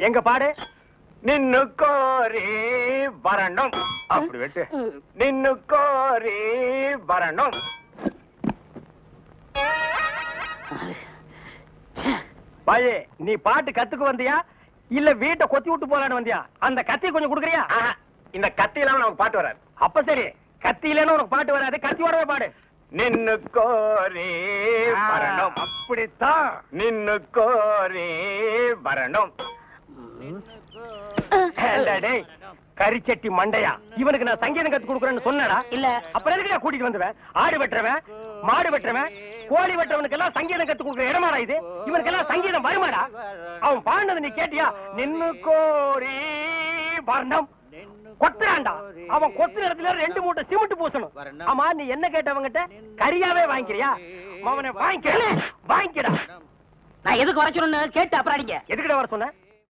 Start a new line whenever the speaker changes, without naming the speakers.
எங்க பாடு. நின்னு கோரி வரணும். அப்படி வெட்டு. நின்னு கோரி வரணும். பாயே, நீ பாட்டு கத்துக்கு வந்தியா இல்ல வீட்டை கொத்தி விட்டு போலான்னு வந்தியா? அந்த கத்தி கொஞ்சம் குடுக்குறியா? இந்த கத்தி இல்லாம நமக்கு பாட்டு வராது. அப்ப சரி, கத்தி இல்லன்னு உனக்கு பாட்டு வராது, கத்தியோடவே பாடு. நின்னு கோரி வரணும். அப்படித்தான். நின்னு கோரி வரணும். கரிச்சட்டி மண்டையா, இவனுக்கு நான் சங்கீதம் கத்து கொடுக்குறேன்னு சொன்னடா? இல்ல. அப்புறம் எதுக்கு நான் கூட்டிட்டு வந்துவேன்? ஆடு வெட்டுறவன், மாடு வெட்டுறவன், கோழி வெட்டுறவனுக்கு எல்லாம் சங்கீதம் கத்து கொடுக்குற இடமாடா இது? இவனுக்கு எல்லாம் சங்கீதம் வருமாடா? அவன் பாடினது நீ கேட்டியா? நின்னு கோரி வரணும். கொத்துறான்டா. அவன் கொத்து இடத்துல 2 மூட்டை சிமெண்ட் பூசணும். ஆமா, நீ என்ன கேட்டவங்கிட்ட கரியாவே வாங்கிக்கிறியா? அவனை வாங்கிக்கடா. நான் எதுக்கு வர சொன்ன கேட்டு அப்புறம் அடிங்க. எதுக்கிட்ட வர சொன்ன?